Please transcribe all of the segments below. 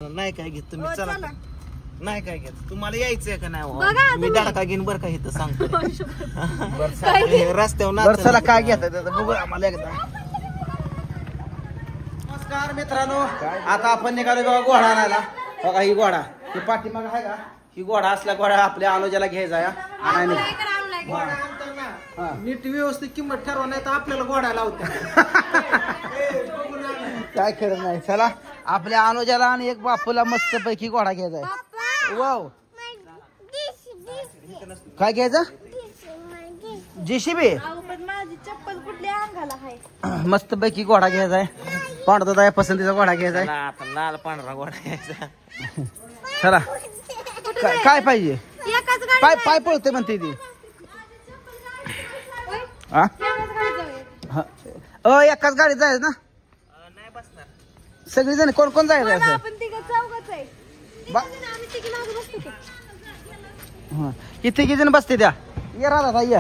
नाही काय घेत तुम्ही, चला नाही काय घेत तुम्हाला यायचंय का नाही? मी धडका घेईन बरं का इथं सांगतो रस्त्यावर चला काय घेत बघू आम्हाला एकदा. नमस्कार मित्रांनो, आता आपण निघालो बघा घोडा आणायला. बघा ही घोडा, ही पाठीमाग आहे का, ही घोडा असल्या घोडा आपल्या अनुजाला घ्यायचा या नीट व्यवस्थित किंमत ठरवा, नाही तर आपल्याला घोडा लावतो काय खरं नाही. चला आपल्या अनुजाला आणि एक बापूला मस्त पैकी घोडा घ्यायचा आहे. वाव, काय घ्यायचं? जेसीबी. मस्त पैकी घोडा घ्यायचा आहे. पांढरा आहे पसंतीचा घोडा घ्यायचा आहे, लाल पांढरा घोडा घ्यायचा. चला काय पाहिजे? पाय पाय पळते म्हणते ती. एकाच गाडीत जायचं ना? सगळी जण कोण कोण जायचं असं? किती किती जण बसते त्या? ये राधा ये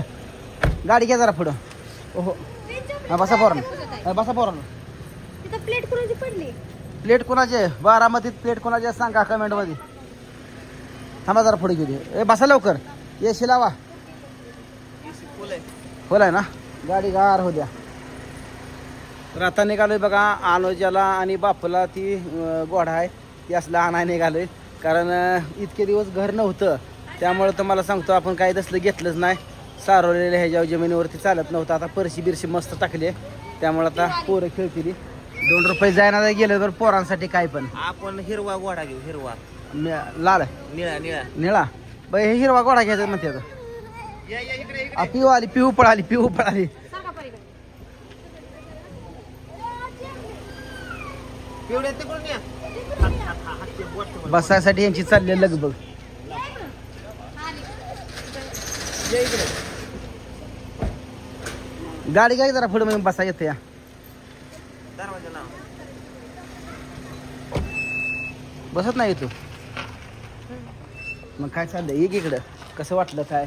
गाडी घ्या जरा पुढं. ओहो बसा पोरांनो, बसा पोरांनो. प्लेट कुणाची पडली? प्लेट कुणाचे? बारामतीत प्लेट कुणाचे सांगा कमेंट मध्ये. थांबा जरा पुढे घेऊ दे. बसा लवकर, एसी लावा. फुल आहे ना, गाडी गार हो द्या. तर आता निघालोय बघा अनुजाला आणि बापूला ती घोडा आहे ती असला आणाय निघालोय. कारण इतके दिवस घर नव्हतं, त्यामुळे तुम्हाला सांगतो आपण काही तसलं घेतलंच नाही. सारवलेल्या ह्याच्या जमिनीवरती चालत नव्हतं. आता परशी बिरशी मस्त टाकली, त्यामुळे आता पोरं खेळतील. 2 रुपये जायना गेले तर पोरांसाठी काय पण. आपण हिरवा घोडा घेऊ, हिरवा लाल निळा निळा निळा. बाई हे हिरवा घोडा घ्यायचा म्हणते आता. पिऊ आली, पिऊ पळाली, पिऊ पळाली. बसायसाठी यांची चालली लगबग. गाडी काय जरा पुढे मग बसा येते या. बसत नाही तू? मग काय चाललंय? एक इकडं. कसं वाटलं? काय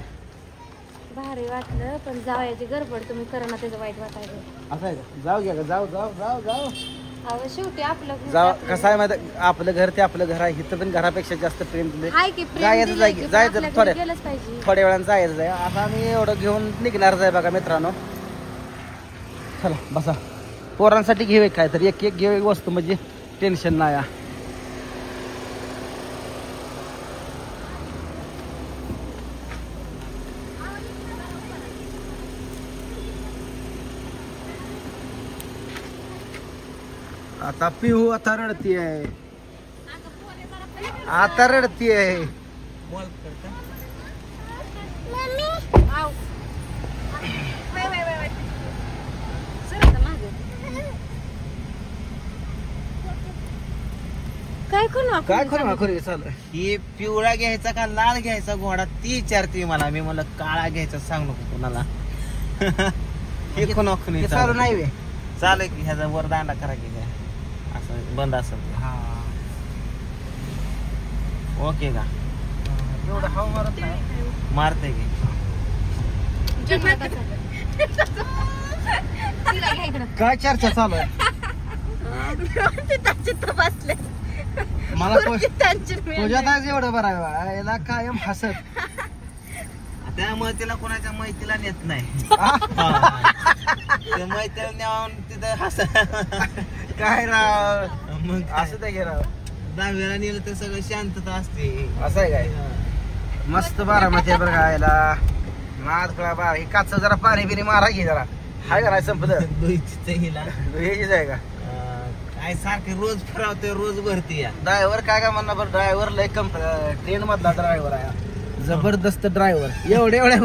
भारी वाटलं, पण जावयाची गडबड तुम्ही करा ना, त्याचं वाईट वाटायचं. असं आहे का? जाऊ घ्या, जाऊ जाऊ जाऊ जाऊ शेवटी आपलं जाऊ. कसं आहे माहिती, आपलं घर ते आपलं घर आहे. इथं पण घरापेक्षा जास्त प्रेम दिले. जायचं जायचं थोड्या वेळानं जायचं आहे. आता आम्ही एवढं घेऊन निघणारच आहे बघा मित्रांनो. चला बसा. पोरांसाठी घेऊ काय तर एक एक घेऊ वस्तू, म्हणजे टेन्शन नाही. आता पिहू आता रडती आहे, आता रडती आहे. काय खरं चालू? ही पिवळा घ्यायचा का लाल घ्यायचा घोडा ती विचारते मला. मी म्हणलं काळा घ्यायचा, सांग नको कोणाला. हे कोण चालू नाही चालू की ह्याचा वर दांडा करा की काय असं बंद असेल. ओके का? एवढं हवा मारत नाही, मारते की काय चर्चा चालू आहे? मला तुझ्यात एवढं बरं आहे, याला कायम हसत. त्यामुळे तिला कोणाच्या मैत्रीला नेत नाही. मैत्रीला नेऊन तिथं हसत काय राव. मग असं ते घे राव. 10वीला नेलं तर सगळं शांतता असते. असं आहे काय? मस्त बारामती बरं गायला. नाद बारा हे काच जरा पाणी बिनी मारा घे जरा. हाय का नाही संपलं? हेच आहे का? काय सारखे रोज फिरवते, रोज भरती. ड्रायव्हर काय काय म्हणणार बरं? ड्रायव्हर लय ट्रेन मधला ड्रायव्हर आहे, जबरदस्त ड्रायव्हर. एवढ्या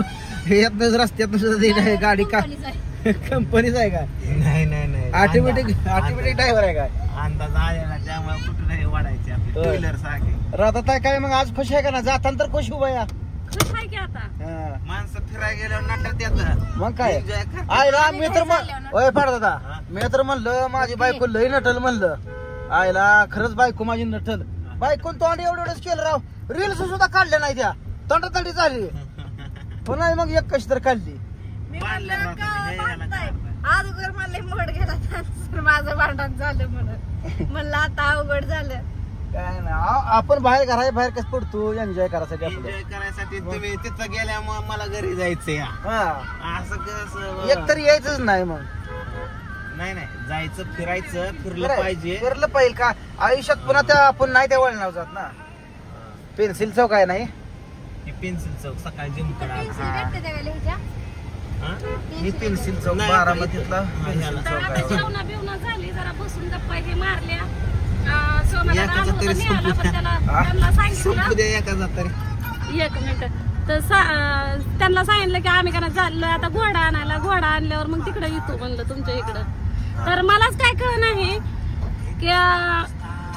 रस्त्यात सुद्धा गाडी का कंपनीच आहे का? नाही नाही नाही, ऑटोमॅटिक ड्रायव्हर आहे का? अंदाज आलेला, त्यामुळे कुठे वाढायचे आपले टू व्हीलर सारखे. राहतात काय मग आज खुश आहे का ना? जाताना तर खुश उभा या. माणसं फिरायला गेल्यावर नाटक येत. मग काय आयला मी तर होय फार दादा, मी तर म्हणलं माझी बायको लई नटल म्हणलं. आयला खरंच बायको माझी नटल. बायको तोंड एवढंच केलं राव. रील्स सुद्धा काढल्या नाही त्या, तंडतंडी झाली. पुन्हा मग एक कशी तर काढली. अगोदर मला मोड गेला, माझं भांडण झालं म्हणून म्हणलं आता अवघड झालं. काय ना आपण बाहेर घराच्या बाहेर कसं पडतो एन्जॉय करायसाठी एन्जॉय करायसाठी तुम्ही तिथं गेल्यामुळे मला घरी जायचंय असं कसं एकतरी यायचंच नाही मग नाही जायचं फिरलं पाहिजे का आयुष्यात पुन्हा त्या आपण नाही त्या वळणावर जात ना पेन्सिल चौक आहे नाही पेन्सिल चौक सकाळी जिमकडे ही पेन्सिल चौक बारामतीतला पेन्सिल चौक आहे झाली जरा बसून गप्पा हे मारल्या एक मिनिट तर त्यांना सांगितलं की आम्ही काय चाललोय आता घोडा आणायला घोडा आणल्यावर मग तिकडे येतो म्हणलं तुमच्या इकडं तर मलाच काय कळ नाही की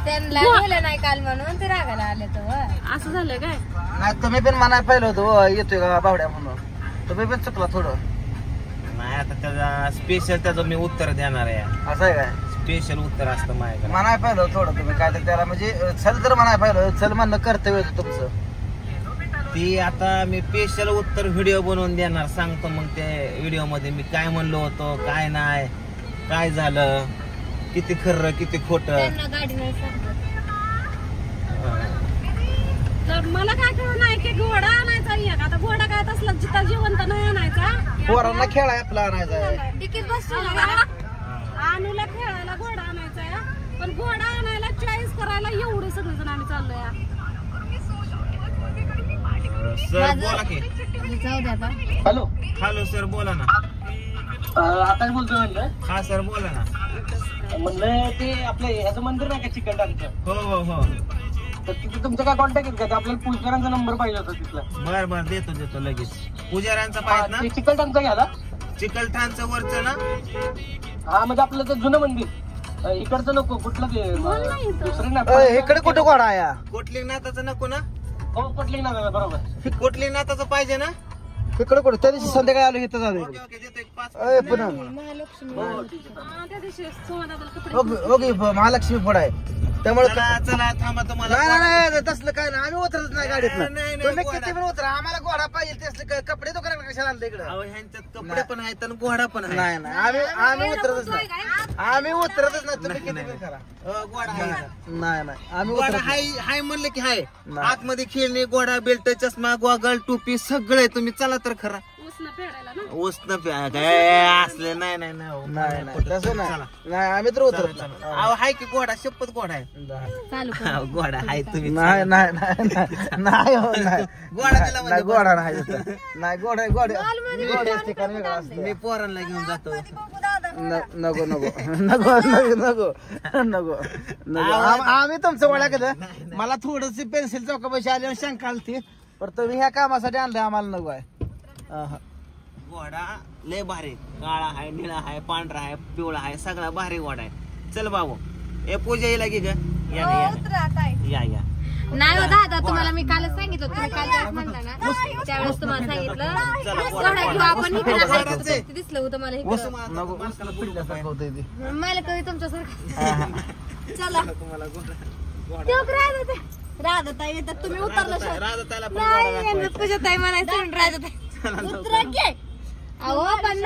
त्यांना गेलं नाही काल म्हणून ते रागायला आले तर असं झालं काय नाही तुम्ही पण मनाय पाहिलं होतं येतोय का बावड्या म्हणून तुम्ही पण चुकला थोडं नाही आता त्याचा स्पेशल त्याचं मी उत्तर देणार आहे असं आहे काय स्पेशल उत्तर असतं माझ्याकडे म्हणाय पाहिलं थोडं तुम्ही काय तर त्याला म्हणजे चल तर म्हणाय पाहिलं चल म्हणणं कर्तव्य होतं तुमचं ती आता मी स्पेशल उत्तर व्हिडिओ बनवून देणार सांगतो मग ते व्हिडिओ मध्ये मी काय म्हणलो होतो काय नाही काय झालं किती खरं किती खोटं गाडी नाही तर मला काय कळलं नाही की घोडा आणायचा एक आता घोडा काय तसला जिथं जिवंत नाही आणायचा पोरांना खेळाय आपला आणायचा आहे तिकीट बसतो आणूला खेळायला घोडा आणायचा आहे पण घोडा आणायला चॉईस करायला एवढे सगळेजण आम्ही चाललोय सर बोला की जाऊ द्या आता हॅलो हॅलो सर बोला ना आता बोलतोय म्हणलं हा सर बोला ना म्हणलं ते आपलं ह्याचं मंदिर नाही का चिकन टाकतं हो तर तिथे तुमचा काय कॉन्टॅक्ट आहे का आपल्याला पुजाऱ्यांचा नंबर पाहिजे होता तिथला बर देतो लगेच पुजाऱ्यांचा पाहिजे ना चिकलठाणचा घ्याला चिकलठाणचं वरचं ना हा म्हणजे आपलं तर जुनं मंदिर इकडचं नको कुठलं ते दुसरं ना इकडे कुठं घोडा आहे कोटलिंगनाथाचं नको ना हो कोटलिंगनाथ बरोबर कोटलिंगनाथाचं पाहिजे ना इकडे कुठे त्या दिवशी संध्याकाळी आलो इथं झालं ओके देतो एक 5 पुन्हा महालक्ष्मी त्या दिवशी सोमादाला कपडे ओके महालक्ष्मी फड आहे त्यामुळे चला थांबा तुम्हाला नाही तसलं काय नाही आम्ही उतरत नाही गाडीत नाही, तुम्ही घोडा. किती पण उतरा आम्हाला घोडा पाहिजे तसलं कपडे दुकानाला कशाला आणलं इकडे अहो, ह्यांच्यात कपडे पण आहेत आणि घोडा पण आहे नाही आम्ही उतरतच नाही आम्ही उतरतच नाही तुम्ही किती पण करा घोडा आहे नाही आम्ही घोडा उतरत हाय हाय म्हणलं की हाय नाही. आतमध्ये खेळणे घोडा बेल्ट चष्मा गॉगल टोपी सगळे तुम्ही चला तर खरा उसनं फेडायला ना उष्ण काय असले नाही नाही तसं नाही आम्ही तर उतरत नाही अहो हाय की घोडा शपथ घोडा आहे चालू घोडा हाय तुम्ही नाही हो नाही घोडा दिला म्हणजे घोडा नाही तिथं. नाही घोड्याच ठिकाण वेगळं असतं मी पोरांना घेऊन जातो नको आम्ही तुमचं वळा केलं मला थोडस पेन्सिल चौकापाशी आली शंका आलती पण तुम्ही ह्या कामासाठी आणलं आम्हाला नको आहे घोडा लय भारी काळा आहे निळा आहे पांढरा आहे पिवळा आहे सगळा भारी घोडा आहे चल बाबू ए पूजा येईल की ग या नाही हो दादा तुम्हाला मी कालच सांगितलं तुम्ही काल ज्यावेळेस म्हणला ना त्यावेळेस तुम्हाला सांगितलं घोडा घेऊ आपण इकडे दिसलं होतं मला मला कधी तुमच्यासारखं चला राधाताई येतात तुम्ही उतरलं पूजाताई म्हणायचं राधाताई अहो पण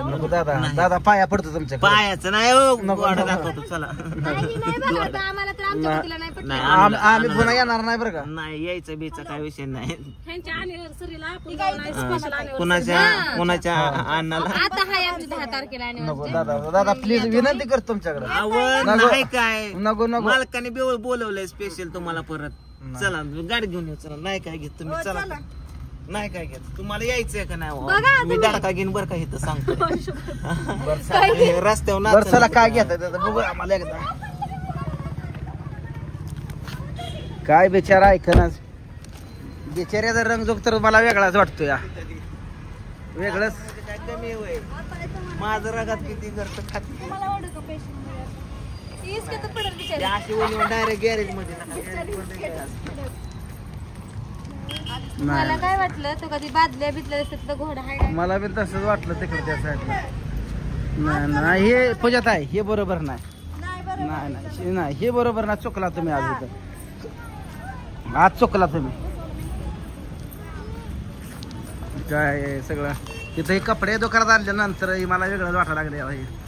नको दादा पाया पडतो तुमच्या पायाचं नाही हो घोडा दाखवतो चला आम्हाला तर आमच्या वतीला नाही पटलं. आम्ही पुन्हा येणार नाही बरं का नाही यायचं बीचा काय विषय नाही ह्यांच्या अनिव्हर्सरीला आपण जाऊ नाही, special anniversary. कुणाच्या अन्नाला आता हाय आमची 10 तारखेला नको दादा प्लीज विनंती करतो तुमच्याकडे आवड नको. नाही काय नको मालकाने बोलवलंय स्पेशल तुम्हाला परत चला गाडी घेऊन येऊ चला नाही काय घेत तुम्ही चला नाही काय घेत तुम्हाला यायचंय का नाही मी धडका घेईन बरं का इथं सांगतो रस्त्यावर वर्षाला काय घेत बघू आम्हाला एकदा काय बेचारा ऐकनाच बिचाऱ्याचा रंगजोग तर मला वेगळाच वाटतो या वेगळंच काय कमी होय माझं रगात किती करत खाती अशी ओली डायरेक्ट गॅरेज मध्ये मला काय वाटलं तो कधी बादल्या बिदल्या दिसत तर घोडा आहे मला पण तसंच वाटलं तिकडे त्या साईडला नाही हे पूजात आहे हे बरोबर नाही हे बरोबर नाही चुकला तुम्ही आज इथं आज चुकला तुम्ही काय सगळं तिथं हे कपडे दुकानात आणल्यानंतर मला वेगळंच वाटायला लागले